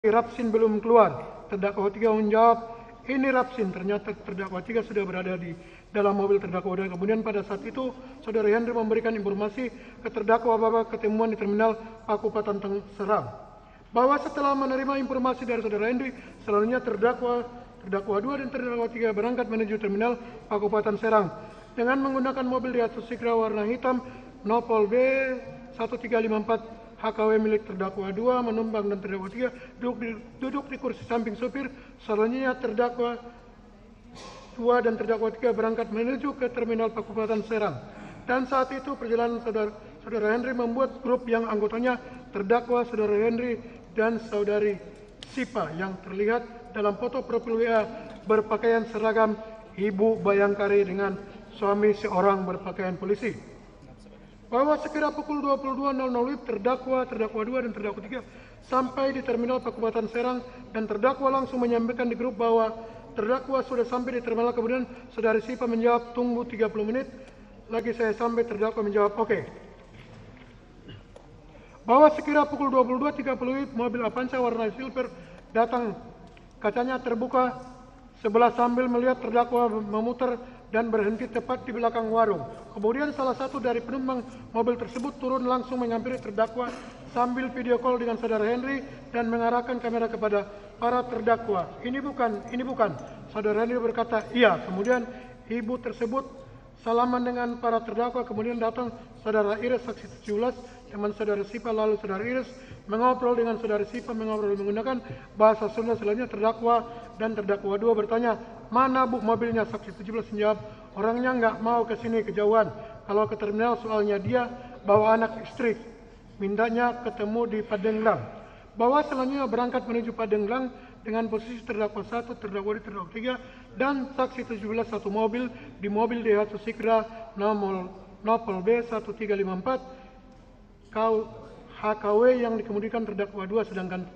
Rapsin belum keluar. Terdakwa 3 menjawab, ini Rapsin. Ternyata terdakwa 3 sudah berada di dalam mobil terdakwa 2. Kemudian pada saat itu, Saudara Henry memberikan informasi ke terdakwa bahwa ketemuan di terminal Pakupatan Serang. Bahwa setelah menerima informasi dari Saudara Henry, selanjutnya terdakwa 2 dan terdakwa 3 berangkat menuju terminal Pakupatan Serang dengan menggunakan mobil Daihatsu Sigra warna hitam Nopol B1354 HKW milik terdakwa 2 menumpang dan terdakwa 3 duduk di kursi samping supir. Selanjutnya terdakwa 2 dan terdakwa 3 berangkat menuju ke terminal Pakupatan Serang. Dan saat itu perjalanan Saudara Henry membuat grup yang anggotanya terdakwa Saudara Henry dan Saudari Sipa yang terlihat dalam foto profil WA berpakaian seragam Ibu Bayangkari dengan suami seorang berpakaian polisi. Bahwa sekira pukul 22.00 terdakwa 2 dan terdakwa 3 sampai di terminal Pakupatan Serang dan terdakwa langsung menyampaikan di grup bahwa terdakwa sudah sampai di terminal. Kemudian Saudari Sipa menjawab, tunggu 30 menit lagi saya sampai. Terdakwa menjawab, oke. Bahwa sekira pukul 22.30 mobil Avanza warna silver datang, kacanya terbuka sebelah sambil melihat terdakwa memutar dan berhenti tepat di belakang warung. Kemudian salah satu dari penumpang mobil tersebut turun langsung menghampiri terdakwa sambil video call dengan Saudara Henry dan mengarahkan kamera kepada para terdakwa. Ini bukan. Saudara Henry berkata, iya. Kemudian ibu tersebut salaman dengan para terdakwa. Kemudian datang Saudara Iris saksi 17, teman Saudara Sipa. Lalu Saudara Iris mengobrol dengan Saudara Sipa, mengobrol menggunakan bahasa Sunda. Selanjutnya terdakwa dan terdakwa 2 bertanya, mana Bu mobilnya? Saksi 17 menjawab, orangnya nggak mau ke sini, kejauhan. Kalau ke terminal soalnya dia bawa anak istri, mintanya ketemu di Padenglang. Bahwa selanjutnya berangkat menuju Padenglang dengan posisi terdakwa 1, terdakwa 2, terdakwa 3 dan saksi 17 satu mobil di mobil Daihatsu Sigra Nopol B1354 HKW yang dikemudikan terdakwa 2, sedangkan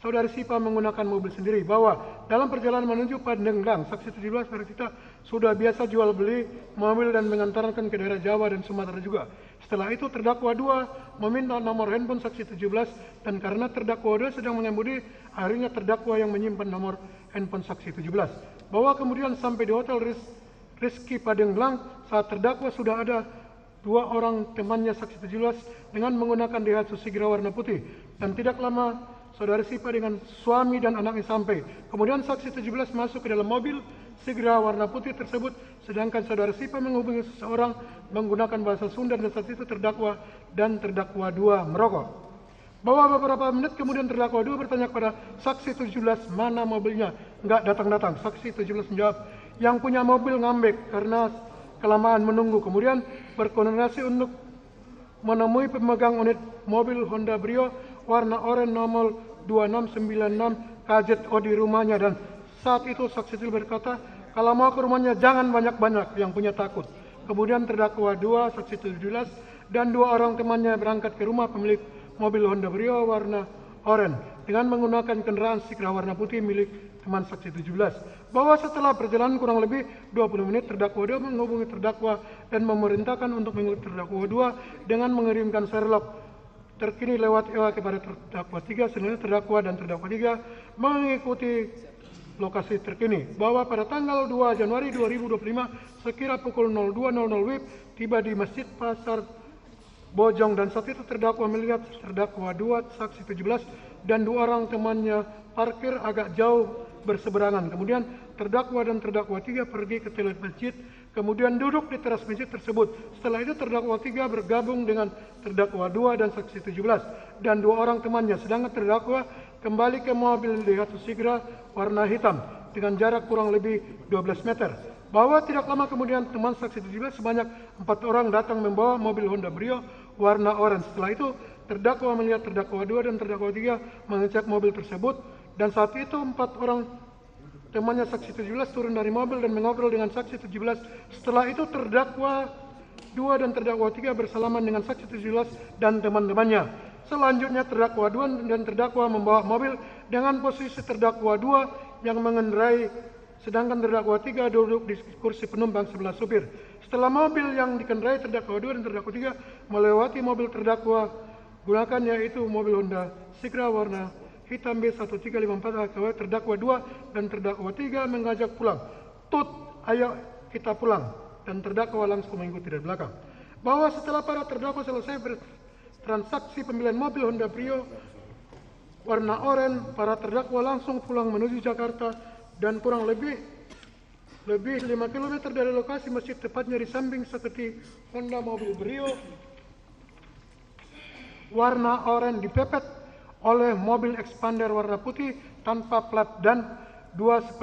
Saudari Sipa menggunakan mobil sendiri. Bahwa dalam perjalanan menuju Pandeglang, saksi 17 bercerita sudah biasa jual beli mobil dan mengantarkan ke daerah Jawa dan Sumatera juga. Setelah itu terdakwa 2 meminta nomor handphone saksi 17 dan karena terdakwa 2 sedang mengemudi, akhirnya terdakwa yang menyimpan nomor handphone saksi 17. Bahwa kemudian sampai di hotel Rizky Padenglang saat terdakwa sudah ada 2 orang temannya saksi 17 dengan menggunakan Daihatsu Sigra warna putih dan tidak lama Saudari Sipa dengan suami dan anaknya sampai. Kemudian saksi 17 masuk ke dalam mobil Sigra warna putih tersebut, sedangkan Saudari Sipa menghubungi seseorang menggunakan bahasa Sunda dan saat itu terdakwa dan terdakwa 2 merokok. Bahwa beberapa menit kemudian terdakwa 2 bertanya kepada saksi 17 mana mobilnya, enggak datang-datang. Saksi 17 menjawab, yang punya mobil ngambek karena kelamaan menunggu. Kemudian berkoordinasi untuk menemui pemegang unit mobil Honda Brio warna oranye nomor 2696 KZO di rumahnya, dan saat itu saksi berkata kalau mau ke rumahnya jangan banyak-banyak, yang punya takut. Kemudian terdakwa 2 saksi 17 dan 2 orang temannya berangkat ke rumah pemilik mobil Honda Brio warna oranye dengan menggunakan kendaraan Sigra warna putih milik teman saksi 17. Bahwa setelah perjalanan kurang lebih 20 menit terdakwa 2 menghubungi terdakwa dan memerintahkan untuk mengikuti terdakwa 2 dengan mengirimkan Sherlock terkini lewat EWA kepada terdakwa 3. Selanjutnya terdakwa dan terdakwa 3 mengikuti lokasi terkini. Bahwa pada tanggal 2 Januari 2025 sekira pukul 02.00 WIB tiba di Masjid Pasar Bojong dan saat itu terdakwa melihat terdakwa 2 saksi 17 dan 2 orang temannya parkir agak jauh berseberangan. Kemudian terdakwa dan terdakwa 3 pergi ke toilet masjid, kemudian duduk di teras masjid tersebut. Setelah itu terdakwa 3 bergabung dengan terdakwa 2 dan saksi 17 dan 2 orang temannya, sedangkan terdakwa kembali ke mobil Daihatsu Sigra warna hitam dengan jarak kurang lebih 12 meter. Bahwa tidak lama kemudian teman saksi 17 sebanyak 4 orang datang membawa mobil Honda Brio warna oranye. Setelah itu terdakwa melihat terdakwa 2 dan terdakwa 3 mengecek mobil tersebut dan saat itu 4 orang temannya saksi 17 turun dari mobil dan mengobrol dengan saksi 17. Setelah itu terdakwa 2 dan terdakwa 3 bersalaman dengan saksi 17 dan teman-temannya. Selanjutnya terdakwa 2 dan terdakwa membawa mobil dengan posisi terdakwa 2 yang mengendarai, sedangkan terdakwa 3 duduk di kursi penumpang sebelah supir. Setelah mobil yang dikendarai terdakwa 2 dan terdakwa 3 melewati mobil terdakwa gunakan, yaitu mobil Honda Sigra warna hitam B1354 HKW terdakwa 2 dan terdakwa 3 mengajak pulang. Tut, ayo kita pulang. Dan terdakwa langsung mengikuti dari belakang. Bahwa setelah para terdakwa selesai bertransaksi pembelian mobil Honda Brio warna oranye, para terdakwa langsung pulang menuju Jakarta dan kurang lebih 5 km dari lokasi masjid, tepatnya di samping seketi Honda mobil Brio warna oranye dipepet oleh mobil expander warna putih tanpa plat dan 2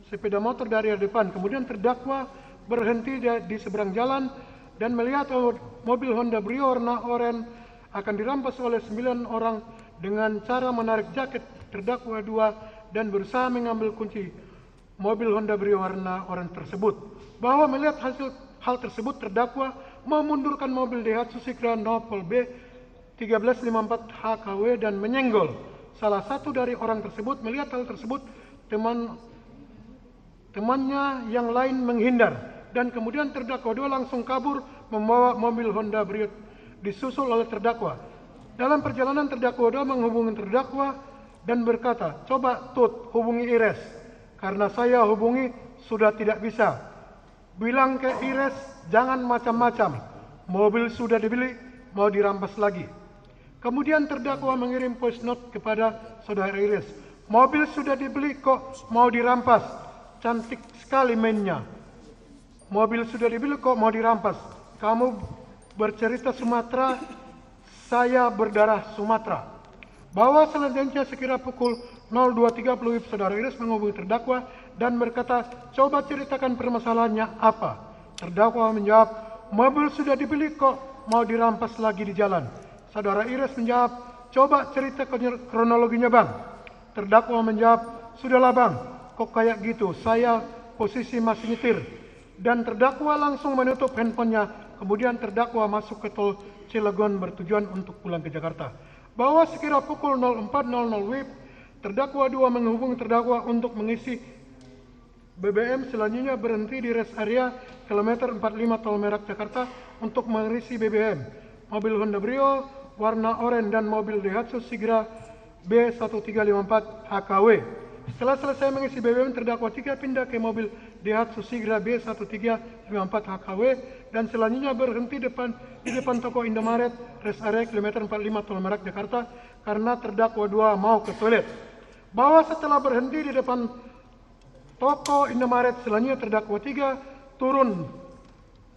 sepeda motor dari depan. Kemudian terdakwa berhenti di seberang jalan dan melihat mobil Honda Brio warna oranye akan dirampas oleh 9 orang dengan cara menarik jaket terdakwa 2 dan berusaha mengambil kunci mobil Honda Brio warna oranye tersebut. Bahwa melihat hal tersebut, terdakwa memundurkan mobil Daihatsu Sigra Nopol B 1354 HKW dan menyenggol salah satu dari orang tersebut. Melihat hal tersebut, temannya yang lain menghindar dan kemudian terdakwa 2 langsung kabur membawa mobil Honda Brio disusul oleh terdakwa. Dalam perjalanan terdakwa 2 menghubungi terdakwa dan berkata, "Coba Tut hubungi Ires, karena saya hubungi sudah tidak bisa. Bilang ke Ires jangan macam-macam, mobil sudah dibeli, mau dirampas lagi." Kemudian terdakwa mengirim voice note kepada saudara Iris. "Mobil sudah dibeli kok mau dirampas, cantik sekali mainnya. Mobil sudah dibeli kok mau dirampas. Kamu bercerita Sumatera, saya berdarah Sumatera." Bahwa selanjutnya sekira pukul 02.30 WIB, saudara Iris menghubungi terdakwa dan berkata, "Coba ceritakan permasalahannya apa?" Terdakwa menjawab, "Mobil sudah dibeli kok mau dirampas lagi di jalan." Saudara Iris menjawab, "Coba cerita kronologinya bang." Terdakwa menjawab, "Sudahlah bang, kok kayak gitu, saya posisi masih nyetir." Dan terdakwa langsung menutup handphonenya. Kemudian terdakwa masuk ke tol Cilegon bertujuan untuk pulang ke Jakarta. Bahwa sekira pukul 04.00 WIB, terdakwa 2 menghubungi terdakwa untuk mengisi BBM. Selanjutnya berhenti di rest area kilometer 45 Tol Merak Jakarta untuk mengisi BBM. Mobil Honda Brio warna oranye dan mobil Daihatsu Sigra B1354 HKW. Setelah selesai mengisi BBM, terdakwa 3 pindah ke mobil Daihatsu Sigra B1354 HKW dan selanjutnya berhenti di depan toko Indomaret rest area kilometer 45 Tol Merak Jakarta karena terdakwa 2 mau ke toilet. Bahwa setelah berhenti di depan toko Indomaret, selanjutnya terdakwa 3 turun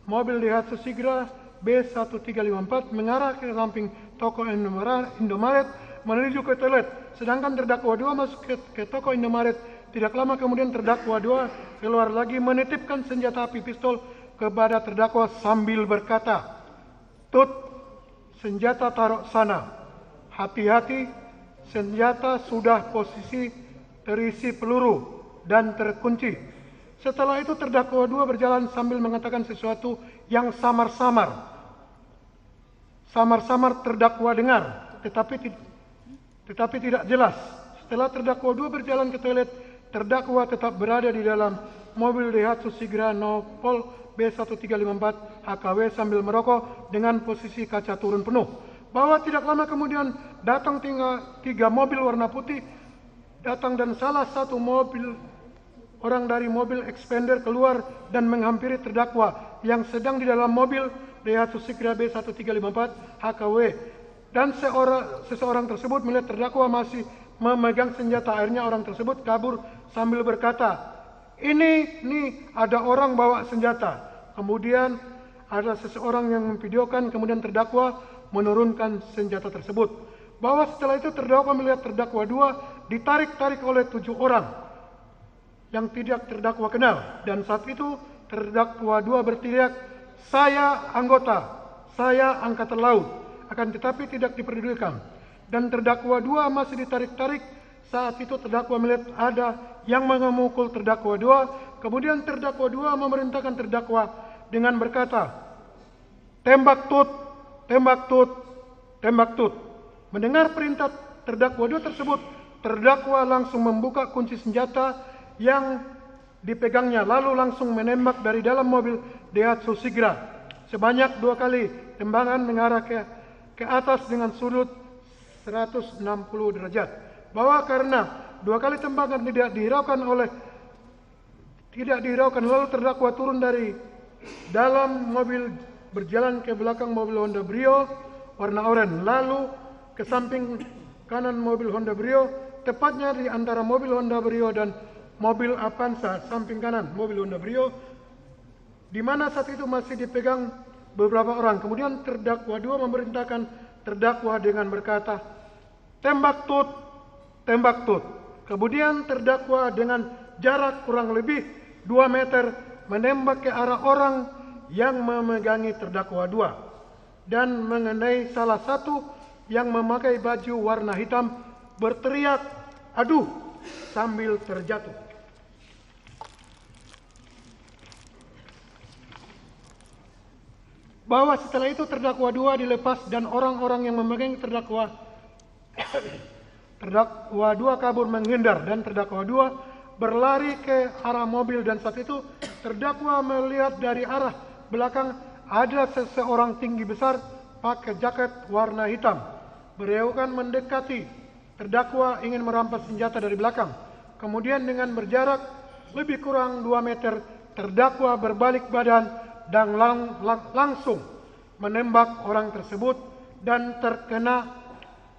mobil Daihatsu Sigra B1354 mengarah ke samping toko Indomaret menuju ke toilet. Sedangkan terdakwa 2 masuk ke toko Indomaret. Tidak lama kemudian terdakwa 2 keluar lagi menitipkan senjata api pistol kepada terdakwa sambil berkata, "Tut, senjata taruh sana. Hati-hati, senjata sudah posisi terisi peluru dan terkunci." Setelah itu terdakwa 2 berjalan sambil mengatakan sesuatu yang samar-samar terdakwa dengar, tetapi tidak jelas. Setelah terdakwa 2 berjalan ke toilet, terdakwa tetap berada di dalam mobil Daihatsu Sigra Nopol B1354 HKW sambil merokok dengan posisi kaca turun penuh. Bahwa tidak lama kemudian datang 3 mobil warna putih datang dan salah satu orang dari mobil expander keluar dan menghampiri terdakwa yang sedang di dalam mobil Daihatsu Sigra B1354 HKW. Dan seseorang tersebut melihat terdakwa masih memegang senjata. Akhirnya orang tersebut kabur sambil berkata, ini ada orang bawa senjata." Kemudian ada seseorang yang memvideokan, kemudian terdakwa menurunkan senjata tersebut. Bahwa setelah itu terdakwa melihat terdakwa 2 ditarik-tarik oleh 7 orang yang tidak terdakwa kenal. Dan saat itu terdakwa 2 berteriak, "Saya anggota, saya angkatan laut," akan tetapi tidak diperdulikan. Dan terdakwa 2 masih ditarik-tarik. Saat itu terdakwa melihat ada yang memukul terdakwa 2. Kemudian terdakwa 2 memerintahkan terdakwa dengan berkata, "Tembak Tut, tembak Tut, tembak Tut." Mendengar perintah terdakwa 2 tersebut, terdakwa langsung membuka kunci senjata yang dipegangnya, lalu langsung menembak dari dalam mobil Daihatsu Sigra sebanyak 2 kali. Tembakan mengarah ke atas dengan sudut 160 derajat. bahwa karena 2 kali tembakan tidak dihiraukan lalu terdakwa turun dari dalam mobil berjalan ke belakang mobil Honda Brio warna oranye lalu ke samping kanan mobil Honda Brio, tepatnya di antara mobil Honda Brio dan mobil Avanza samping kanan mobil Honda Brio, di mana saat itu masih dipegang beberapa orang. Kemudian terdakwa 2 memerintahkan terdakwa dengan berkata, tembak tut, tembak tut. Kemudian terdakwa dengan jarak kurang lebih 2 meter menembak ke arah orang yang memegangi terdakwa 2 dan mengenai salah satu yang memakai baju warna hitam berteriak, aduh, sambil terjatuh. Bahwa setelah itu terdakwa 2 dilepas dan orang-orang yang memegang terdakwa 2 kabur menghindar dan terdakwa 2 berlari ke arah mobil dan saat itu terdakwa melihat dari arah belakang ada seseorang tinggi besar pakai jaket warna hitam berewokan mendekati terdakwa ingin merampas senjata dari belakang. Kemudian dengan berjarak lebih kurang 2 meter terdakwa berbalik badan dan langsung menembak orang tersebut dan terkena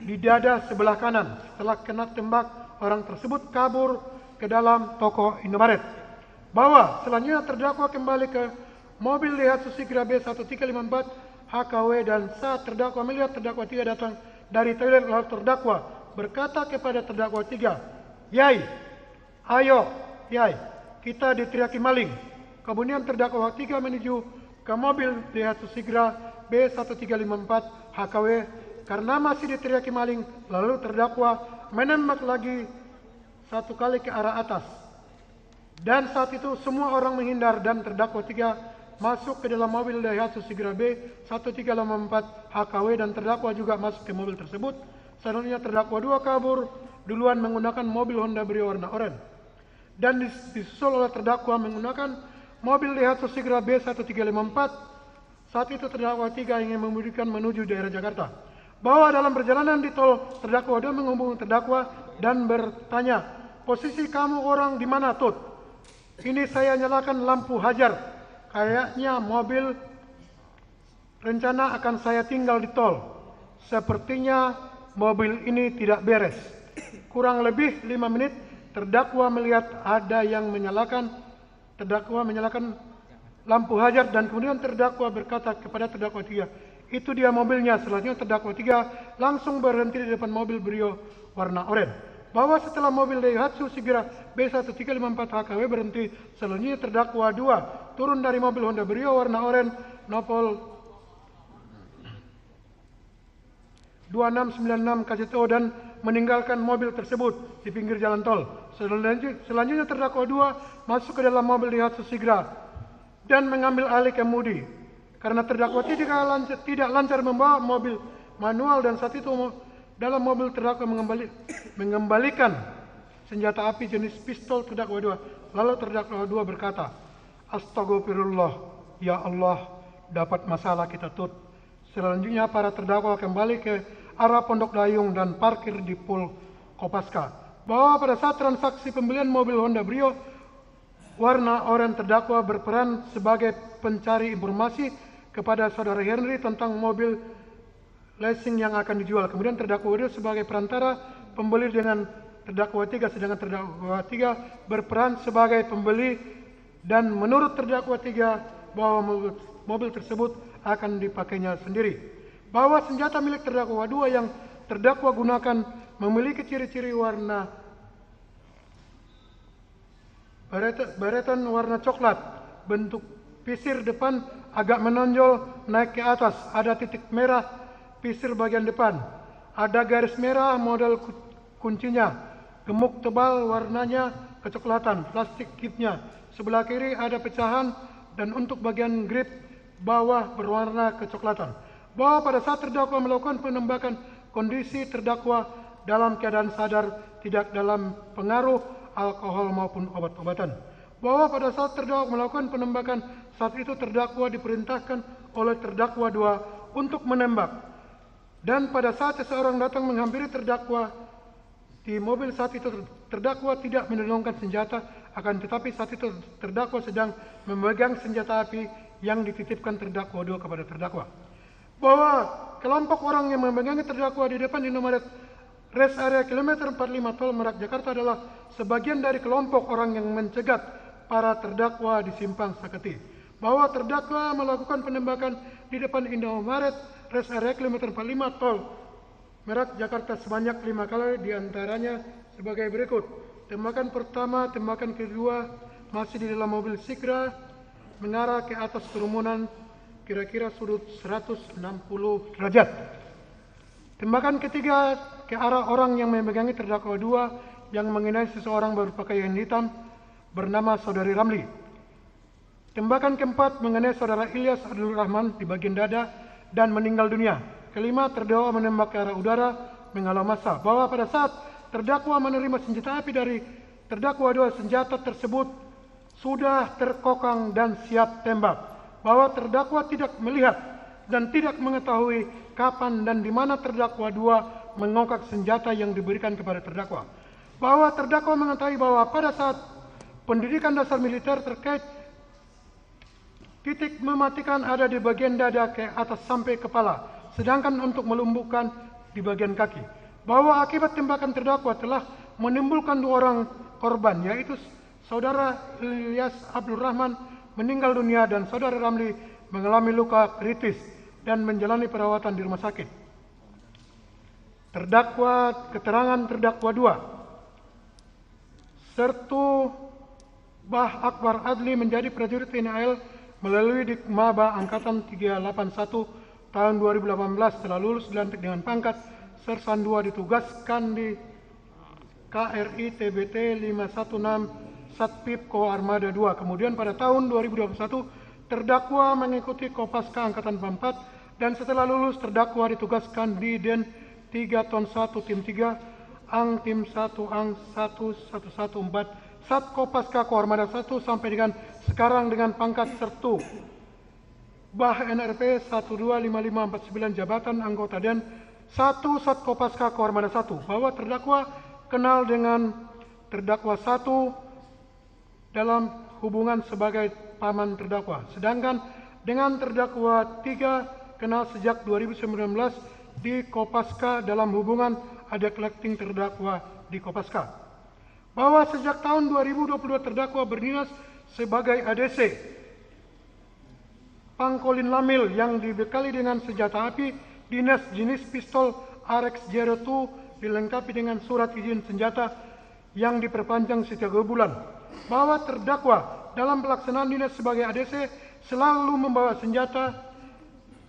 di dada sebelah kanan. Setelah kena tembak, orang tersebut kabur ke dalam toko Indomaret. Bahwa selanjutnya terdakwa kembali ke mobil Daihatsu Sigra B1354 HKW dan saat terdakwa melihat terdakwa 3 datang dari toilet lalu terdakwa berkata kepada terdakwa 3, "Yai, ayo, Yai, kita diteriaki maling." Kemudian terdakwa 3 menuju ke mobil Daihatsu Sigra B1354 HKW karena masih diteriaki maling, lalu terdakwa menembak lagi 1 kali ke arah atas. Dan saat itu semua orang menghindar dan terdakwa 3 masuk ke dalam mobil Daihatsu Sigra B1354 HKW dan terdakwa juga masuk ke mobil tersebut. Selanjutnya terdakwa 2 kabur duluan menggunakan mobil Honda Brio warna oranye dan disusul oleh terdakwa menggunakan mobil Daihatsu Sigra B1354. Saat itu terdakwa 3 ingin mengemudikan menuju daerah Jakarta. Bahwa dalam perjalanan di tol terdakwa 2 menghubungi terdakwa dan bertanya, "Posisi kamu orang di mana, Tut?" "Ini saya nyalakan lampu hajar. Kayaknya mobil rencana akan saya tinggal di tol. Sepertinya mobil ini tidak beres." Kurang lebih 5 menit terdakwa melihat ada yang menyalakan lampu hajar dan kemudian terdakwa berkata kepada terdakwa 3, "Itu dia mobilnya." Selanjutnya terdakwa 3 langsung berhenti di depan mobil Brio warna oranye. Bahwa setelah mobil Daihatsu Sigra B1354 HKW berhenti, selanjutnya terdakwa 2 turun dari mobil Honda Brio warna oranye Nopol 2696 KCTO dan meninggalkan mobil tersebut di pinggir jalan tol. Selanjutnya terdakwa 2 masuk ke dalam mobil Daihatsu Sigra dan mengambil alih kemudi. Karena terdakwa tidak lancar membawa mobil manual dan saat itu dalam mobil terdakwa mengembalikan senjata api jenis pistol terdakwa 2. Lalu terdakwa 2 berkata, "Astagfirullah, ya Allah, dapat masalah kita, Tut." Selanjutnya para terdakwa kembali ke arah Pondok Dayung dan parkir di Pul Kopaska. Bahwa pada saat transaksi pembelian mobil Honda Brio warna oranye terdakwa berperan sebagai pencari informasi kepada saudara Henry tentang mobil leasing yang akan dijual. Kemudian terdakwa 2 sebagai perantara pembeli dengan terdakwa 3, sedangkan terdakwa 3 berperan sebagai pembeli dan menurut terdakwa 3 bahwa mobil tersebut akan dipakainya sendiri. Bahwa senjata milik terdakwa 2 yang terdakwa gunakan memiliki ciri-ciri warna baretan warna coklat, bentuk pisir depan agak menonjol naik ke atas, ada titik merah pisir bagian depan, ada garis merah model kuncinya, gemuk tebal warnanya kecoklatan, plastik gripnya, sebelah kiri ada pecahan dan untuk bagian grip bawah berwarna kecoklatan. Bahwa pada saat terdakwa melakukan penembakan, kondisi terdakwa dalam keadaan sadar, tidak dalam pengaruh alkohol maupun obat-obatan. Bahwa pada saat terdakwa melakukan penembakan, saat itu terdakwa diperintahkan oleh terdakwa 2 untuk menembak. Dan pada saat seseorang datang menghampiri terdakwa Di mobil saat itu terdakwa tidak menodongkan senjata, akan tetapi saat itu terdakwa sedang memegang senjata api yang dititipkan terdakwa 2 kepada terdakwa. Bahwa kelompok orang yang memegangi terdakwa di depan Indomaret rest area kilometer 45 Tol Merak Jakarta adalah sebagian dari kelompok orang yang mencegat para terdakwa di Simpang Saketi. Bahwa terdakwa melakukan penembakan di depan Indomaret rest area kilometer 45 Tol Merak Jakarta sebanyak 5 kali, diantaranya sebagai berikut. Tembakan pertama, tembakan kedua masih di dalam mobil Sigra mengarah ke atas kerumunan kira-kira sudut 160 derajat. Tembakan ketiga ke arah orang yang memegangi terdakwa 2 yang mengenai seseorang berpakaian hitam bernama Saudari Ramli. Tembakan keempat mengenai Saudara Ilyas Abdul Rahman di bagian dada dan meninggal dunia. Kelima, terdakwa menembak ke arah udara menghalau massa. Bahwa pada saat terdakwa menerima senjata api dari terdakwa 2, senjata tersebut sudah terkokang dan siap tembak. Bahwa terdakwa tidak melihat dan tidak mengetahui kapan dan di mana terdakwa 2 mengokak senjata yang diberikan kepada terdakwa. Bahwa terdakwa mengetahui bahwa pada saat pendidikan dasar militer terkait titik mematikan ada di bagian dada ke atas sampai kepala, sedangkan untuk melumpuhkan di bagian kaki. Bahwa akibat tembakan terdakwa telah menimbulkan 2 orang korban, yaitu Saudara Ilyas Abdul Rahman meninggal dunia dan Saudara Ramli mengalami luka kritis dan menjalani perawatan di rumah sakit. Keterangan terdakwa 2. Sertu Bah Akbar Adli menjadi prajurit TNI AL melalui Dikmaba Angkatan 381 tahun 2018, telah lulus dilantik dengan pangkat Sersan 2, ditugaskan di KRI TBT 516 Satpip Ko Armada 2. Kemudian pada tahun 2021 terdakwa mengikuti Kopaska Angkatan 44 dan setelah lulus terdakwa ditugaskan di Den 3 Ton 1 Tim 3 Ang Tim 1 Ang 1114 Sat Kopaska Ko Armada 1 sampai dengan sekarang dengan pangkat Sertu Bah NRP 125549 jabatan anggota Den 1 Sat Kopaska Ko Armada 1. Bahwa terdakwa kenal dengan terdakwa 1 dalam hubungan sebagai paman terdakwa, sedangkan dengan terdakwa 3 kenal sejak 2019 di Kopaska dalam hubungan ada collecting terdakwa di Kopaska. Bahwa sejak tahun 2022 terdakwa berdinas sebagai ADC Pangkolin Lamil yang dibekali dengan senjata api dinas jenis pistol RX-02 dilengkapi dengan surat izin senjata yang diperpanjang setiap 2 bulan. Bahwa terdakwa dalam pelaksanaan dinas sebagai ADC selalu membawa senjata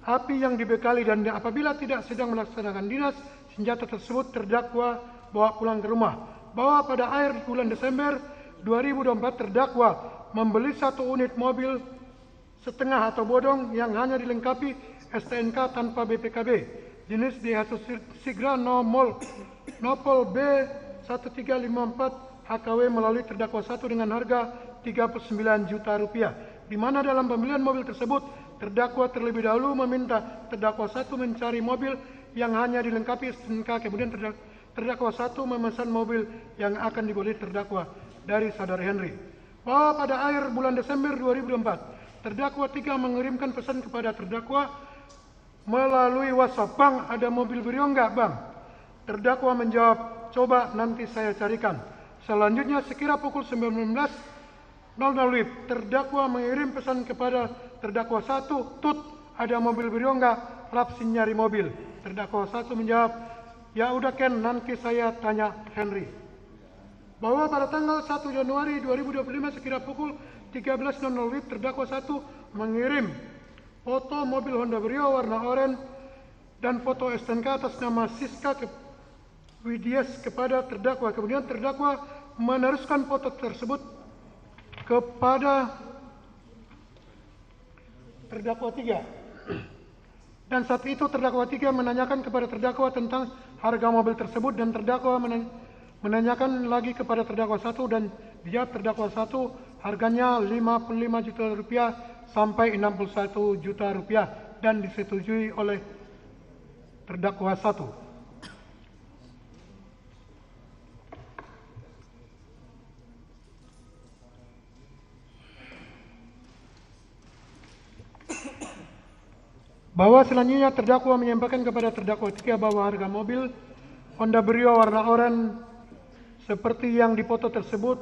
api yang dibekali dan apabila tidak sedang melaksanakan dinas, senjata tersebut terdakwa bawa pulang ke rumah. Bahwa pada akhir bulan Desember 2024 terdakwa membeli 1 unit mobil setengah atau bodong yang hanya dilengkapi STNK tanpa BPKB jenis Daihatsu Sigra Nopol B1354 HKW melalui terdakwa 1 dengan harga 39 juta rupiah, di mana dalam pembelian mobil tersebut terdakwa terlebih dahulu meminta terdakwa 1 mencari mobil yang hanya dilengkapi STNK, kemudian terdakwa 1 memesan mobil yang akan dibeli terdakwa dari saudara Henry. Bahwa pada akhir bulan Desember 2024 terdakwa 3 mengirimkan pesan kepada terdakwa melalui WhatsApp, "Bang, ada mobil Brio enggak, Bang?" Terdakwa menjawab, "Coba nanti saya carikan." Selanjutnya sekira pukul 19.00 WIB, terdakwa mengirim pesan kepada terdakwa 1, "Tut, ada mobil Brio enggak? Lapsin nyari mobil." Terdakwa 1 menjawab, "Ya udah Ken, nanti saya tanya Henry." Bahwa pada tanggal 1 Januari 2025 sekira pukul 13.00 WIB, terdakwa 1 mengirim foto mobil Honda Brio warna oranye dan foto STNK atas nama Siska Widias kepada terdakwa. Kemudian terdakwa meneruskan foto tersebut kepada terdakwa 3. Dan saat itu terdakwa 3 menanyakan kepada terdakwa tentang harga mobil tersebut dan terdakwa menanyakan lagi kepada terdakwa 1 dan dijawab terdakwa 1 harganya 55 juta rupiah sampai 61 juta rupiah dan disetujui oleh terdakwa 1. Bahwa selanjutnya terdakwa menyampaikan kepada terdakwa 3 bahwa harga mobil Honda Brio warna oranye seperti yang dipoto tersebut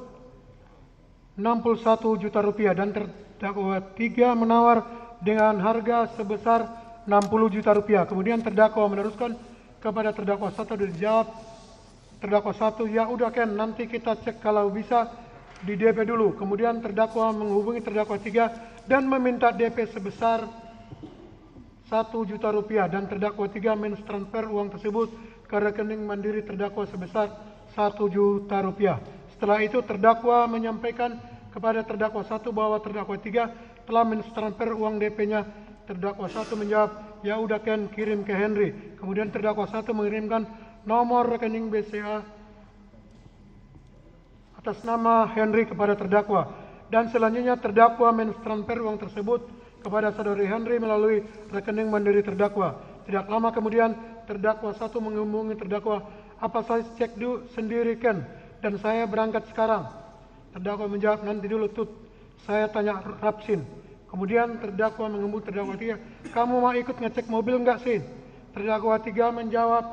61 juta rupiah dan terdakwa 3 menawar dengan harga sebesar 60 juta rupiah. Kemudian terdakwa meneruskan kepada terdakwa 1 dan dijawab terdakwa 1, ya udah Ken, nanti kita cek kalau bisa di DP dulu. Kemudian terdakwa menghubungi terdakwa 3 dan meminta DP sebesar 1 juta rupiah dan terdakwa 3 mentransfer uang tersebut ke rekening mandiri terdakwa sebesar 1 juta rupiah. Setelah itu terdakwa menyampaikan kepada terdakwa 1 bahwa terdakwa 3 telah mentransfer uang DP-nya. Terdakwa 1 menjawab, ya udah Ken, kirim ke Henry. Kemudian terdakwa 1 mengirimkan nomor rekening BCA atas nama Henry kepada terdakwa. Dan selanjutnya terdakwa mentransfer uang tersebut kepada saudari Henry melalui rekening mandiri terdakwa. Tidak lama kemudian terdakwa 1 menghubungi terdakwa, apa saya cek dulu sendiri Ken dan saya berangkat sekarang. Terdakwa menjawab, nanti dulu Tut, saya tanya Rapsin. Kemudian terdakwa menghubungi terdakwa 3, kamu mau ikut ngecek mobil enggak sih? Terdakwa 3 menjawab,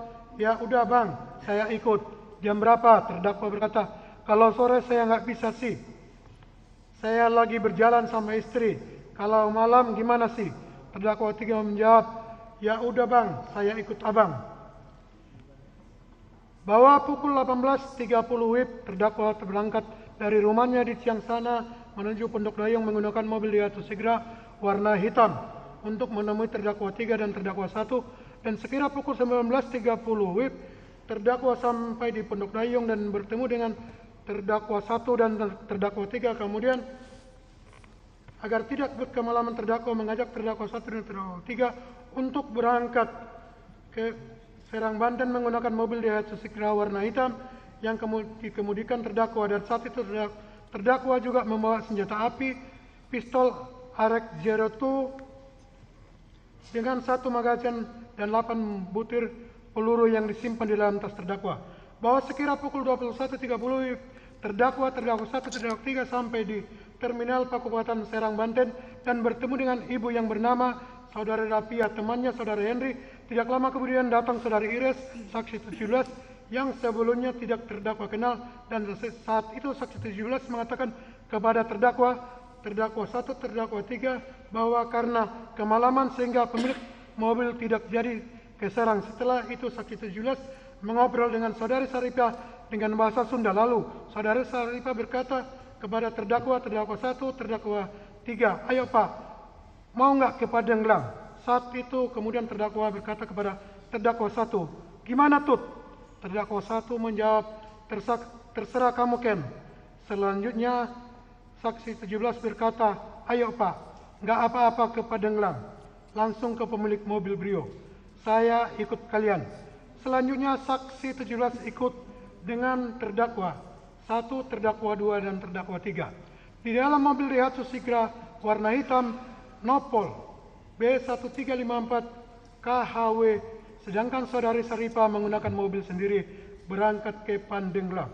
ya udah bang, saya ikut. Jam berapa? Terdakwa berkata, kalau sore saya nggak bisa sih, saya lagi berjalan sama istri. Kalau malam gimana sih? Terdakwa 3 menjawab, ya udah bang, saya ikut abang. Bahwa pukul 18.30 WIB, terdakwa berangkat dari rumahnya di Ciangsana menuju Pondok Dayung menggunakan mobil Daihatsu Sigra warna hitam untuk menemui terdakwa 3 dan terdakwa 1. Dan sekira pukul 19.30 WIB, terdakwa sampai di Pondok Dayung dan bertemu dengan terdakwa 1 dan terdakwa 3. Kemudian agar tidak berkemalaman, terdakwa mengajak terdakwa 1 dan terdakwa 3 untuk berangkat ke Serang, Banten menggunakan mobil Daihatsu Sigra warna hitam yang dikemudikan terdakwa. Dan saat itu terdakwa juga membawa senjata api, pistol RX-02 dengan 1 magazin dan 8 butir peluru yang disimpan di dalam tas terdakwa. Bahwa sekira pukul 21.30 terdakwa 1, terdakwa 3 sampai di Terminal Pakubutan Serang, Banten dan bertemu dengan ibu yang bernama Saudari Rapia, temannya Saudari Henry. Tidak lama kemudian datang Saudari Ires, saksi 17 yang sebelumnya tidak terdakwa kenal, dan saat itu saksi 17 mengatakan kepada terdakwa 1, terdakwa 3 bahwa karena kemalaman sehingga pemilik mobil tidak jadi ke Serang. Setelah itu saksi 17 mengobrol dengan Saudari Saripah dengan bahasa Sunda. Lalu Saudari Saripah berkata kepada terdakwa 1, terdakwa 3, ayo Pak, mau nggak ke Padanglang? Saat itu kemudian terdakwa berkata kepada terdakwa 1, gimana Tut? Terdakwa 1 menjawab, terserah kamu Ken. Selanjutnya saksi 17 berkata, ayo Pak, nggak apa-apa ke Padanglang, langsung ke pemilik mobil Brio, saya ikut kalian. Selanjutnya saksi 17 ikut dengan terdakwa 1, terdakwa 2 dan terdakwa 3 di dalam mobil Daihatsu Sigra warna hitam Nopol B1354 KHW, sedangkan Saudari Saripah menggunakan mobil sendiri berangkat ke Pandeglang.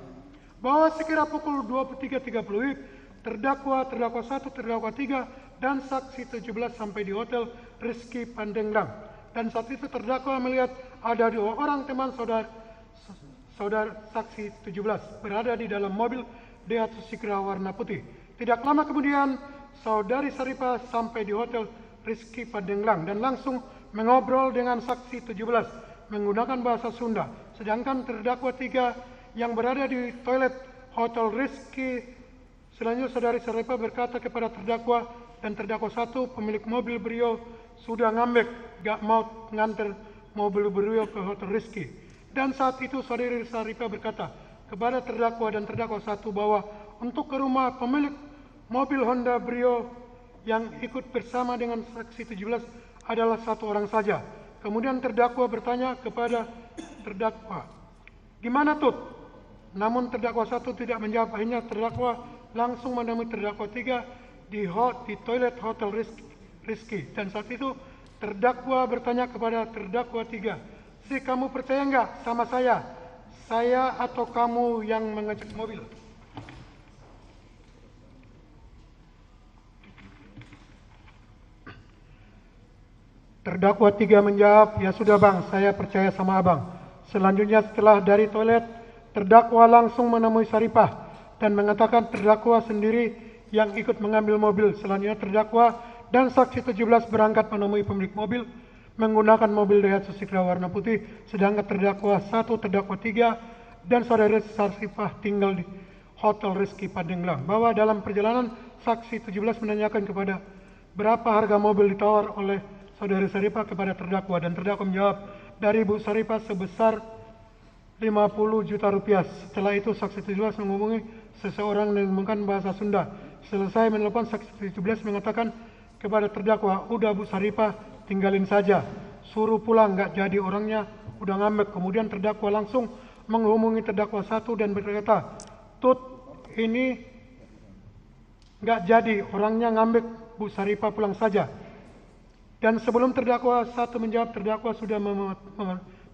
Bahwa sekira pukul 23.30 terdakwa 1, terdakwa 3 dan saksi 17 sampai di Hotel Rizky Pandeglang. Dan saat itu terdakwa melihat ada 2 orang teman saudara saksi 17 berada di dalam mobil Daihatsu Sigra warna putih. Tidak lama kemudian Saudari Saripah sampai di Hotel Rizky Pandeglang dan langsung mengobrol dengan saksi 17 menggunakan bahasa Sunda. Sedangkan terdakwa 3 yang berada di toilet Hotel Rizky, selanjutnya Saudari Saripah berkata kepada terdakwa dan terdakwa 1, pemilik mobil Brio sudah ngambek, gak mau nganter mobil Brio ke Hotel Rizky. Dan saat itu Saudari Saripah berkata kepada terdakwa dan terdakwa 1 bahwa untuk ke rumah pemilik mobil Honda Brio yang ikut bersama dengan saksi 17 adalah 1 orang saja. Kemudian terdakwa bertanya kepada terdakwa, gimana Tut? Namun terdakwa 1 tidak menjawab, akhirnya terdakwa langsung menemui terdakwa 3 di toilet Hotel Rizky. Dan saat itu terdakwa bertanya kepada terdakwa 3, kamu percaya nggak sama saya atau kamu yang mengecek mobil? Terdakwa 3 menjawab, ya sudah bang, saya percaya sama abang. Selanjutnya setelah dari toilet, terdakwa langsung menemui Saripah dan mengatakan terdakwa sendiri yang ikut mengambil mobil. Selanjutnya terdakwa dan saksi 17 berangkat menemui pemilik mobil menggunakan mobil Daihatsu Sigra warna putih, sedangkan terdakwa 1, terdakwa 3, dan saudara Saripah tinggal di Hotel Rizky Pandeglang. Bahwa dalam perjalanan saksi 17 menanyakan kepada berapa harga mobil ditawar oleh saudari Saripah kepada terdakwa, dan terdakwa menjawab dari Bu Saripah sebesar 50 juta rupiah. Setelah itu saksi 17 menghubungi seseorang dan menggunakan bahasa Sunda. Selesai menelpon, saksi 17 mengatakan kepada terdakwa, udah Bu Saripah tinggalin saja, suruh pulang, nggak jadi orangnya udah ngambek. Kemudian terdakwa langsung menghubungi terdakwa 1 dan berkata, Tut, ini nggak jadi orangnya ngambek, Bu Saripah pulang saja. Dan sebelum terdakwa 1 menjawab, terdakwa sudah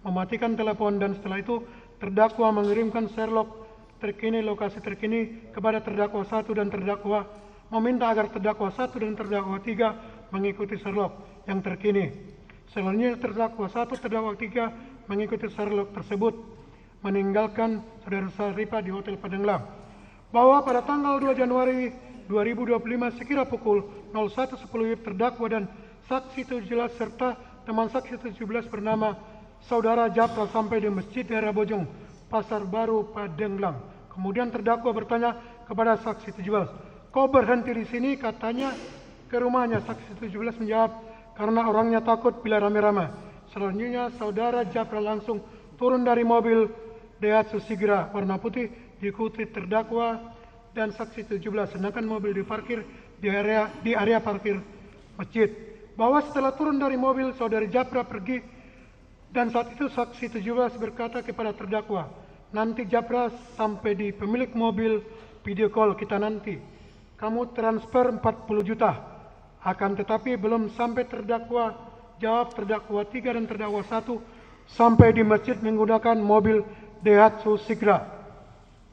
mematikan telepon, dan setelah itu terdakwa mengirimkan Sherlock terkini, lokasi terkini kepada terdakwa 1, dan terdakwa meminta agar terdakwa 1 dan terdakwa 3 mengikuti Sherlock yang terkini. Selanjutnya terdakwa 1, terdakwa 3 mengikuti Sherlock tersebut, meninggalkan saudara Saripah di Hotel Pandeglang. Bahwa pada tanggal 2 Januari 2025 sekira pukul 01.10 terdakwa dan saksi 17 serta teman saksi 17 bernama saudara Japra sampai di Masjid Daerah Bojong, Pasar Baru, Pandeglang. Kemudian terdakwa bertanya kepada saksi 17, kau berhenti di sini, katanya ke rumahnya. Saksi 17 menjawab, karena orangnya takut bila rame-rame. Selanjutnya saudara Japra langsung turun dari mobil Daihatsu Sigra warna putih diikuti terdakwa dan saksi 17, sedangkan mobil diparkir di area parkir masjid. Bahwa setelah turun dari mobil, saudari Japra pergi, dan saat itu saksi 17 berkata kepada terdakwa, nanti Japra sampai di pemilik mobil, video call kita nanti, kamu transfer 40 juta. Akan tetapi belum sampai terdakwa jawab, terdakwa 3 dan terdakwa 1 sampai di masjid menggunakan mobil Daihatsu Sigra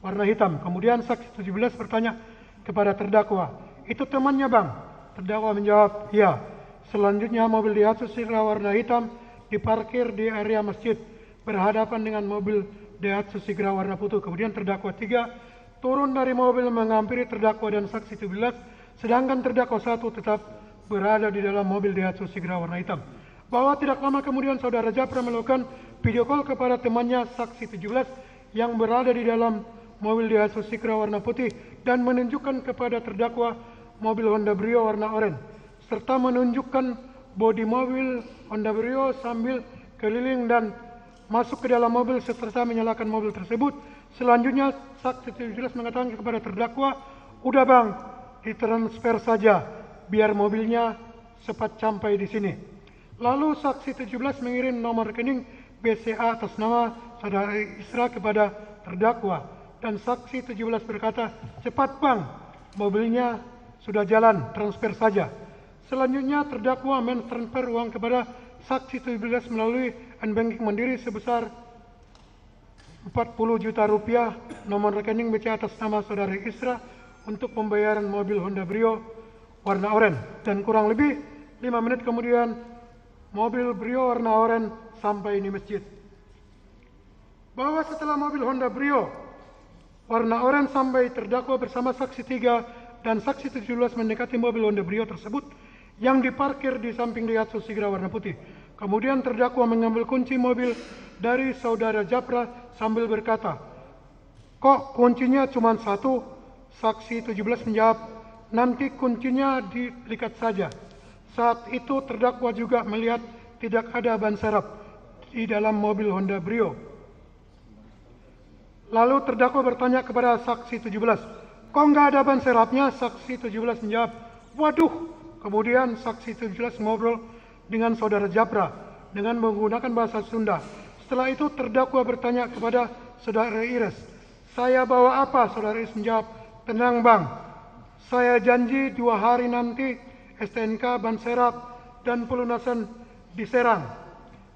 warna hitam. Kemudian saksi 17 bertanya kepada terdakwa, itu temannya bang? Terdakwa menjawab, iya. Selanjutnya mobil Daihatsu Sigra warna hitam diparkir di area masjid berhadapan dengan mobil Daihatsu Sigra warna putih. Kemudian terdakwa 3 turun dari mobil menghampiri terdakwa dan saksi 17, sedangkan terdakwa 1 tetap berada di dalam mobil Daihatsu Sigra warna hitam. Bahwa tidak lama kemudian saudara Japra melakukan video call kepada temannya saksi 17 yang berada di dalam mobil Daihatsu Sigra warna putih dan menunjukkan kepada terdakwa mobil Honda Brio warna oranye, serta menunjukkan bodi mobil Honda Brio sambil keliling dan masuk ke dalam mobil serta menyalakan mobil tersebut. Selanjutnya saksi 17 mengatakan kepada terdakwa, udah bang, ditransfer saja biar mobilnya cepat sampai di sini. Lalu saksi 17 mengirim nomor rekening BCA atas nama saudara Isra kepada terdakwa, dan saksi 17 berkata, cepat bang, mobilnya sudah jalan, transfer saja. Selanjutnya terdakwa mentransfer uang kepada saksi 17 melalui N-Banking Mandiri sebesar 40 juta rupiah, nomor rekening BCA atas nama saudara Isra untuk pembayaran mobil Honda Brio warna oranye. Dan kurang lebih 5 menit kemudian mobil Brio warna oranye sampai di masjid. Bahwa setelah mobil Honda Brio warna oranye sampai, terdakwa bersama saksi 3 dan saksi 17 mendekati mobil Honda Brio tersebut yang diparkir di samping Daihatsu Sigra warna putih. Kemudian terdakwa mengambil kunci mobil dari saudara Japra sambil berkata, kok kuncinya cuma satu? Saksi 17 menjawab, nanti kuncinya dilihat saja. Saat itu terdakwa juga melihat tidak ada ban serep di dalam mobil Honda Brio. Lalu terdakwa bertanya kepada saksi 17, kok nggak ada ban serepnya? Saksi 17 menjawab, waduh. Kemudian saksi 17 ngobrol dengan saudara Japra dengan menggunakan bahasa Sunda. Setelah itu terdakwa bertanya kepada saudara Iris, saya bawa apa? Saudara Iris menjawab, tenang bang, saya janji 2 hari nanti STNK, ban serep, dan pelunasan di Serang.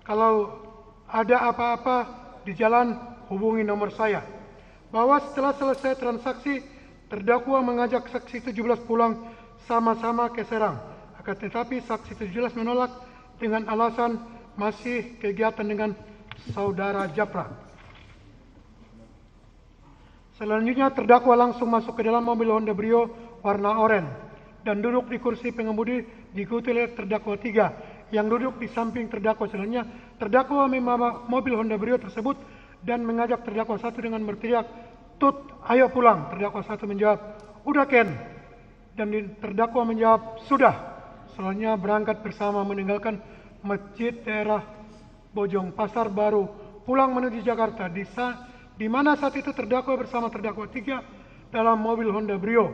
Kalau ada apa-apa di jalan, hubungi nomor saya. Bahwa setelah selesai transaksi, terdakwa mengajak saksi 17 pulang sama-sama ke Serang. Akan tetapi saksi 17 menolak dengan alasan masih kegiatan dengan saudara Japra. Selanjutnya terdakwa langsung masuk ke dalam mobil Honda Brio warna oranye dan duduk di kursi pengemudi diikuti oleh terdakwa 3 yang duduk di samping terdakwa. Selanjutnya terdakwa membawa mobil Honda Brio tersebut dan mengajak terdakwa 1 dengan berteriak, "Tut, ayo pulang." Terdakwa 1 menjawab, "Udah Ken." Dan terdakwa menjawab, "Sudah." Selanjutnya berangkat bersama meninggalkan masjid daerah Bojong Pasar Baru pulang menuju Jakarta, di mana saat itu terdakwa bersama terdakwa 3 dalam mobil Honda Brio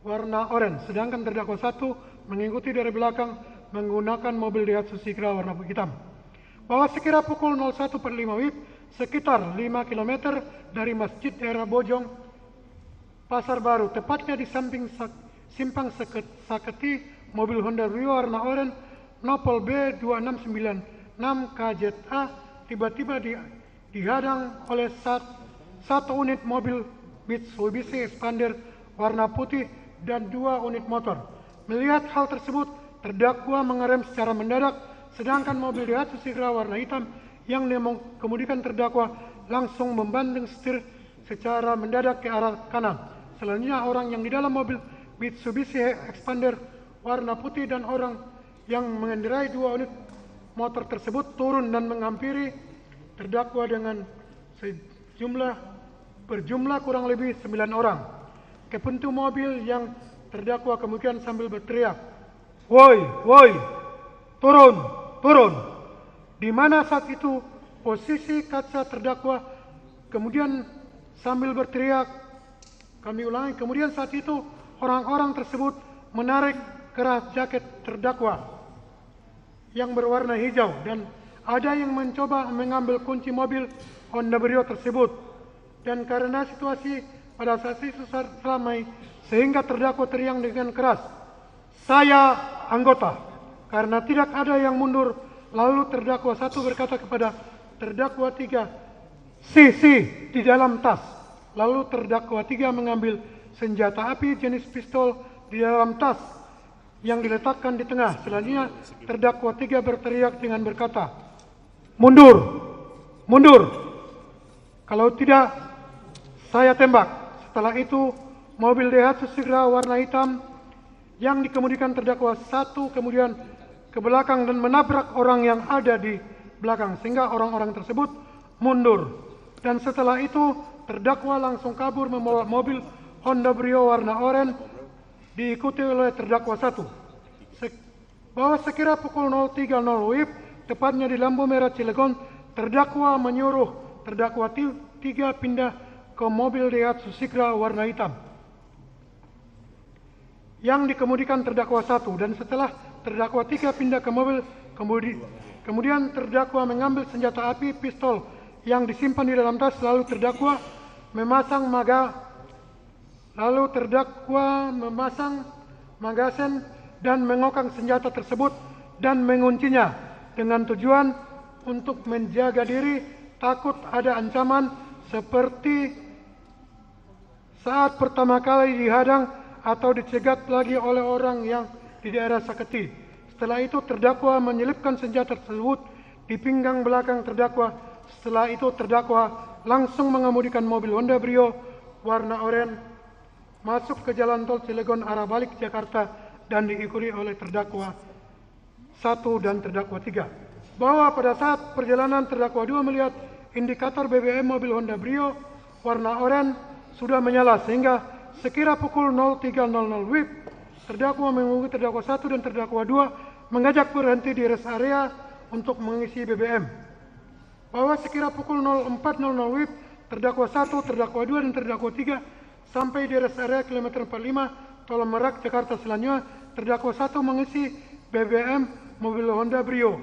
warna oranye, sedangkan terdakwa 1 mengikuti dari belakang menggunakan mobil Daihatsu Sigra warna hitam. Bahwa sekira pukul 01.45 WIB, sekitar 5 km dari masjid daerah Bojong Pasar Baru, tepatnya di samping simpang Saketi, mobil Honda Brio warna oranye Nopol B2696 KZA tiba-tiba dihadang oleh satu unit mobil Mitsubishi Expander warna putih dan 2 unit motor. Melihat hal tersebut, terdakwa mengerem secara mendadak, sedangkan mobil Daihatsu Sigra warna hitam yang dikemudikan terdakwa langsung membanting setir secara mendadak ke arah kanan. Selanjutnya orang yang di dalam mobil Mitsubishi Expander warna putih dan orang yang mengendarai 2 unit motor tersebut turun dan menghampiri terdakwa dengan berjumlah kurang lebih 9 orang. Ke pintu mobil yang terdakwa kemudian sambil berteriak, "Woi, woi, turun, turun." Di mana saat itu posisi kaca terdakwa kemudian sambil berteriak, kami ulangi, kemudian saat itu orang-orang tersebut menarik keras jaket terdakwa yang berwarna hijau dan ada yang mencoba mengambil kunci mobil Honda Brio tersebut. Dan karena situasi pada saat itu ramai sehingga terdakwa teriak dengan keras, "Saya anggota." Karena tidak ada yang mundur, lalu terdakwa 1 berkata kepada terdakwa 3, Si di dalam tas." Lalu terdakwa 3 mengambil senjata api jenis pistol di dalam tas yang diletakkan di tengah. Selanjutnya terdakwa 3 berteriak dengan berkata, "Mundur, mundur. Kalau tidak, saya tembak." Setelah itu, mobil Daihatsu Sigra warna hitam yang dikemudikan terdakwa 1 kemudian ke belakang dan menabrak orang yang ada di belakang sehingga orang-orang tersebut mundur. Dan setelah itu, terdakwa langsung kabur membawa mobil Honda Brio warna oranye diikuti oleh terdakwa 1. Bahwa sekira pukul 03.00 WIB, tepatnya di lampu merah Cilegon, terdakwa menyuruh terdakwa 3 pindah ke mobil Daihatsu Sigra warna hitam yang dikemudikan terdakwa 1. Dan setelah terdakwa 3 pindah ke mobil, kemudian terdakwa mengambil senjata api pistol yang disimpan di dalam tas, lalu terdakwa memasang magasen dan mengokang senjata tersebut dan menguncinya dengan tujuan untuk menjaga diri takut ada ancaman seperti saat pertama kali dihadang atau dicegat lagi oleh orang yang di daerah Saketi. Setelah itu terdakwa menyelipkan senjata tersebut di pinggang belakang terdakwa. Setelah itu terdakwa langsung mengemudikan mobil Honda Brio warna oranye masuk ke jalan tol Cilegon arah balik Jakarta dan diikuti oleh terdakwa 1 dan terdakwa 3. Bahwa pada saat perjalanan terdakwa 2 melihat indikator BBM mobil Honda Brio warna oranye sudah menyala sehingga sekira pukul 03.00 WIB terdakwa menghubungi terdakwa 1 dan terdakwa 2 mengajak berhenti di rest area untuk mengisi BBM. Bahwa sekira pukul 04.00 WIB terdakwa 1, terdakwa 2 dan terdakwa 3 sampai di rest area kilometer 45 Tol Merak Jakarta. Selanjutnya terdakwa 1 mengisi BBM mobil Honda Brio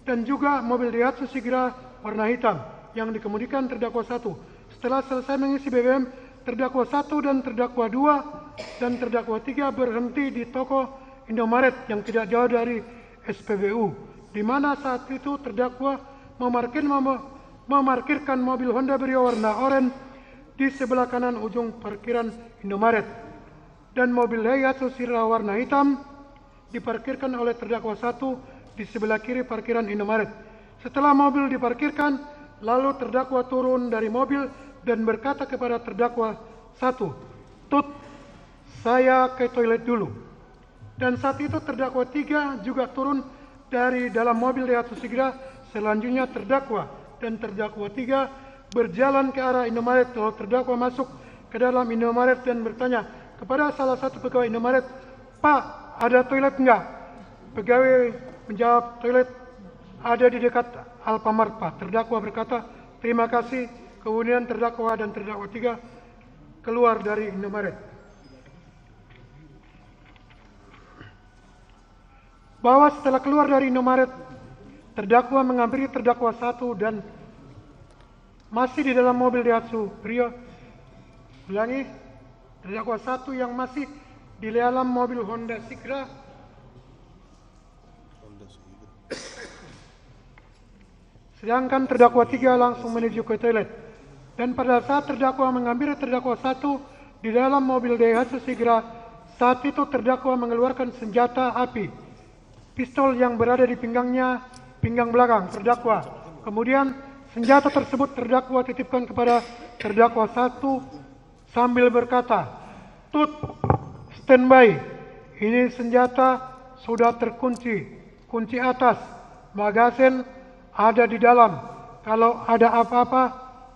dan juga mobil Daihatsu Sigra warna hitam yang dikemudikan terdakwa 1. Setelah selesai mengisi BBM, terdakwa 1 dan terdakwa 2 dan terdakwa 3 berhenti di toko Indomaret yang tidak jauh dari SPBU, di mana saat itu terdakwa memarkirkan mobil Honda Brio warna oranye di sebelah kanan ujung parkiran Indomaret dan mobil Daihatsu Sigra warna hitam diparkirkan oleh terdakwa 1 di sebelah kiri parkiran Indomaret. Setelah mobil diparkirkan, lalu terdakwa turun dari mobil dan berkata kepada terdakwa 1, "Tut, saya ke toilet dulu." Dan saat itu terdakwa 3 juga turun dari dalam mobil Daihatsu Sigra. Selanjutnya terdakwa dan terdakwa 3 berjalan ke arah Indomaret. Lalu terdakwa masuk ke dalam Indomaret dan bertanya kepada salah satu pegawai Indomaret, "Pak, ada toilet enggak?" Pegawai menjawab, "Toilet ada di dekat Alfamart, Pak." Terdakwa berkata, "Terima kasih." Kemudian terdakwa dan terdakwa 3 keluar dari Indomaret. Bahwa setelah keluar dari Indomaret, terdakwa menghampiri terdakwa 1 dan masih di dalam mobil Daihatsu Brio. Ulangi, terdakwa 1 yang masih di dalam mobil Honda Sigra sedangkan terdakwa 3 langsung menuju ke toilet. Dan pada saat terdakwa mengambil terdakwa 1 di dalam mobil Daihatsu Sigra, saat itu terdakwa mengeluarkan senjata api, pistol yang berada di pinggangnya, pinggang belakang terdakwa. Kemudian senjata tersebut terdakwa titipkan kepada terdakwa 1 sambil berkata, "Tut, standby. Ini senjata sudah terkunci, kunci atas, magasin ada di dalam. Kalau ada apa-apa,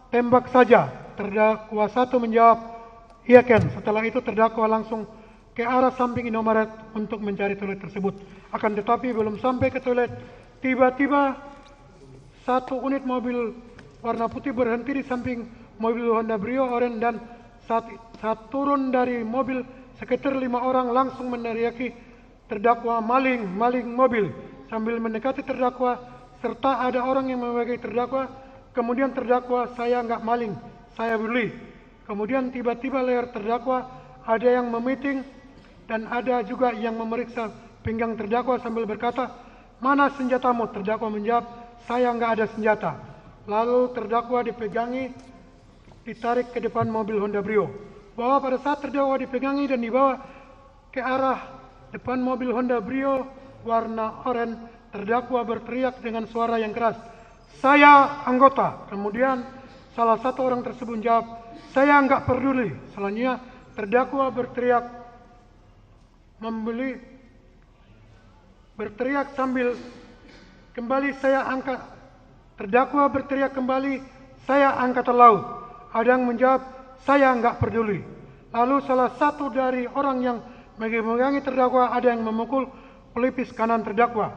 tembak saja." Terdakwa 1 menjawab, "Iya Ken." Setelah itu terdakwa langsung ke arah samping Indomaret untuk mencari toilet tersebut. Akan tetapi belum sampai ke toilet, tiba-tiba satu unit mobil warna putih berhenti di samping mobil Honda Brio oranye dan saat turun dari mobil sekitar 5 orang langsung meneriaki terdakwa, "Maling, maling mobil," sambil mendekati terdakwa serta ada orang yang memegang terdakwa. Kemudian terdakwa, "Saya enggak maling, saya beli." Kemudian tiba-tiba leher terdakwa ada yang memiting dan ada juga yang memeriksa pinggang terdakwa sambil berkata, "Mana senjatamu?" Terdakwa menjawab, "Saya enggak ada senjata." Lalu terdakwa dipegangi, ditarik ke depan mobil Honda Brio. Bahwa pada saat terdakwa dipegangi dan dibawa ke arah depan mobil Honda Brio warna oranye, terdakwa berteriak dengan suara yang keras, "Saya anggota." Kemudian salah satu orang tersebut menjawab, "Saya enggak peduli." Selanjutnya terdakwa berteriak sambil kembali, terdakwa berteriak kembali, "Saya angkatan laut." Ada yang menjawab, "Saya enggak peduli." Lalu salah satu dari orang yang memegangi terdakwa ada yang memukul pelipis kanan terdakwa.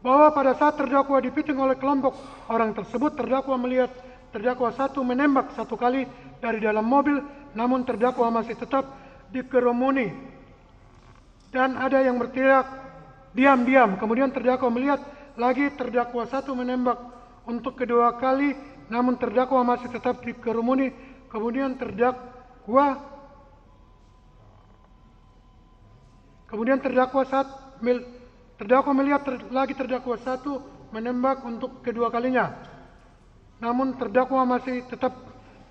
Bahwa pada saat terdakwa dipiting oleh kelompok orang tersebut, terdakwa melihat terdakwa 1 menembak 1 kali dari dalam mobil, namun terdakwa masih tetap dikerumuni dan ada yang berteriak, "Diam, diam." Kemudian terdakwa melihat lagi terdakwa 1 menembak untuk kedua kali, namun terdakwa masih tetap dikerumuni. Kemudian terdakwa melihat lagi terdakwa 1 menembak untuk kedua kalinya, namun terdakwa masih tetap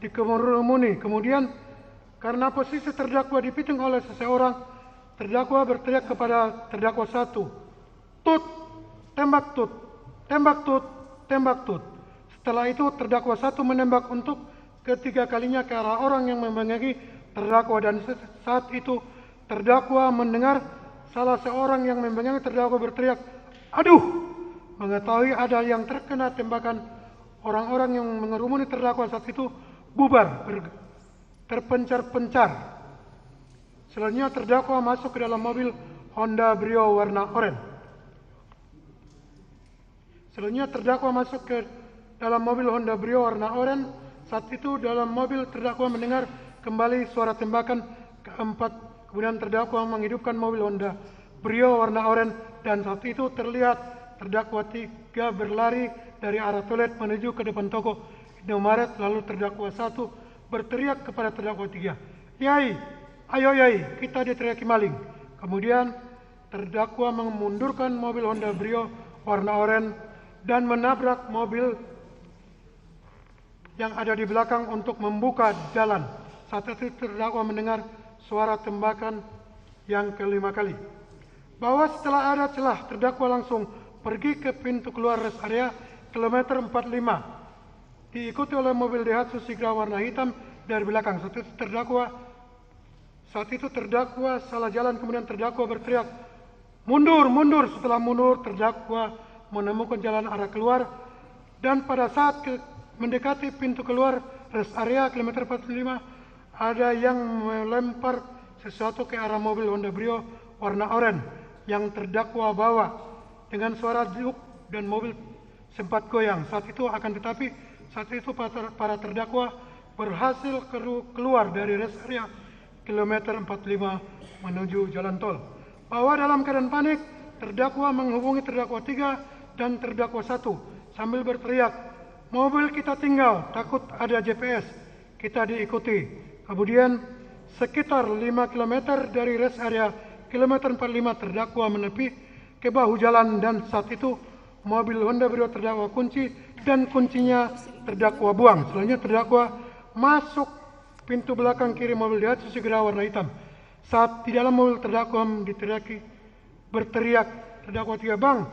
dikerumuni. Kemudian karena posisi terdakwa dipiting oleh seseorang, terdakwa berteriak kepada terdakwa 1, "Tut, tembak Tut, tembak Tut, tembak Tut." Setelah itu terdakwa 1 menembak untuk ketiga kalinya ke arah orang yang memegangi terdakwa, dan saat itu terdakwa mendengar salah seorang yang memegangi terdakwa berteriak, "Aduh!" Mengetahui ada yang terkena tembakan, orang-orang yang mengerumuni terdakwa saat itu bubar, terpencar-pencar. Selanjutnya terdakwa masuk ke dalam mobil Honda Brio warna oranye. Saat itu dalam mobil terdakwa mendengar kembali suara tembakan keempat. Kemudian terdakwa menghidupkan mobil Honda Brio warna oranye dan saat itu terlihat terdakwa 3 berlari dari arah toilet menuju ke depan toko Indomaret. Lalu terdakwa 1 berteriak kepada terdakwa 3, "Yai, ayo Yai, kita diteriaki maling." Kemudian terdakwa memundurkan mobil Honda Brio warna oranye dan menabrak mobil yang ada di belakang untuk membuka jalan. Saat itu terdakwa mendengar suara tembakan yang kelima kali. bahwa setelah ada celah, terdakwa langsung pergi ke pintu keluar rest area kilometer 45, diikuti oleh mobil Daihatsu Sigra warna hitam dari belakang. Saat itu terdakwa salah jalan, kemudian terdakwa berteriak, "Mundur, mundur!" Setelah mundur, terdakwa menemukan jalan arah keluar, dan pada saat mendekati pintu keluar rest area kilometer 45, ada yang melempar sesuatu ke arah mobil Honda Brio warna oranye yang terdakwa bawa dengan suara jeduk dan mobil sempat goyang. Saat itu para terdakwa berhasil keluar dari rest area kilometer 45 menuju jalan tol. Bahwa dalam keadaan panik, terdakwa menghubungi terdakwa 3 dan terdakwa 1 sambil berteriak, "Mobil kita tinggal, takut ada GPS, kita diikuti." Kemudian sekitar 5 km dari rest area kilometer 45, terdakwa menepi ke bahu jalan, dan saat itu mobil Honda Brio terdakwa kunci dan kuncinya terdakwa buang. Selanjutnya terdakwa masuk pintu belakang kiri mobil Daihatsu Sigra warna hitam. Saat di dalam mobil, terdakwa berteriak, terdakwa 3, "Bang,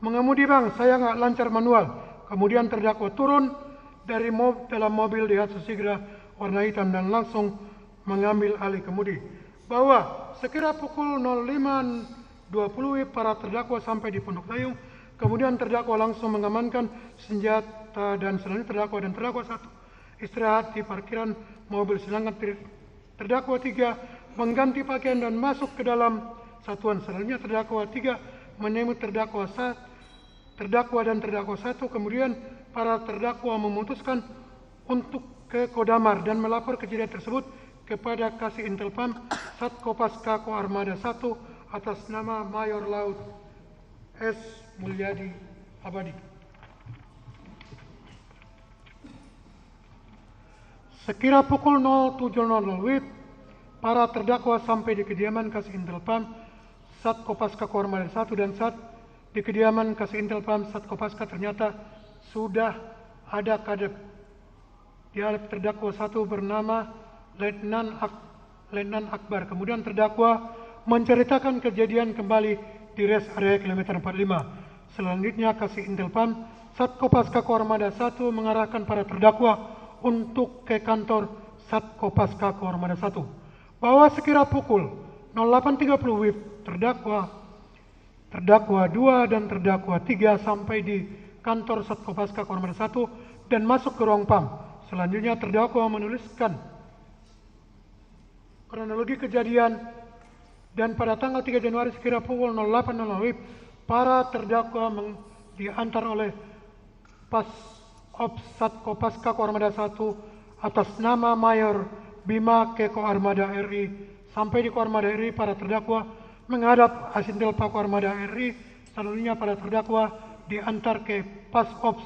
mengemudi bang, saya nggak lancar manual." Kemudian terdakwa turun dari dalam mobil Daihatsu Sigra warna hitam dan langsung mengambil alih kemudi. Bahwa sekira pukul 05.20 para terdakwa sampai di Pondok Dayung. Kemudian terdakwa langsung mengamankan senjata, dan selanjutnya terdakwa dan terdakwa 1 istirahat di parkiran mobil, sedangkan terdakwa 3 mengganti pakaian dan masuk ke dalam satuan. Selanjutnya terdakwa 3 menemui terdakwa dan terdakwa 1. Kemudian para terdakwa memutuskan untuk ke Kodamar dan melapor kejadian tersebut kepada Kasih Intelpam Sat Kopaska Koarmada 1 atas nama Mayor Laut S. Mulyadi Abadi. Sekira pukul 07.00 WIB, para terdakwa sampai di kediaman Kasih Intelpam Sat Kopaska Koarmada 1, dan saat di kediaman Kasih Intelpam Sat Kopaska ternyata sudah ada kadep. Dia terdakwa 1 bernama Letnan Akbar. Kemudian terdakwa menceritakan kejadian kembali di rest area kilometer 45. Selanjutnya Kasih Intelpam Sat Kopaska Koarmada 1 mengarahkan para terdakwa untuk ke kantor Sat Kopaska Koarmada 1. Bahwa sekira pukul 08.30 WIB, terdakwa 2 dan terdakwa 3 sampai di kantor Sat Kopaska Koarmada 1 dan masuk ke ruang PAM. Selanjutnya terdakwa menuliskan kronologi kejadian, dan pada tanggal 3 Januari sekira pukul 08.00 WIB, para terdakwa diantar oleh Pas Ops Sat Kopaska Koarmada 1 atas nama Mayor Bima ke Koarmada RI. Sampai di Koarmada RI, para terdakwa menghadap Asintelpa Koarmada RI. Selanjutnya para terdakwa diantar ke Pas Ops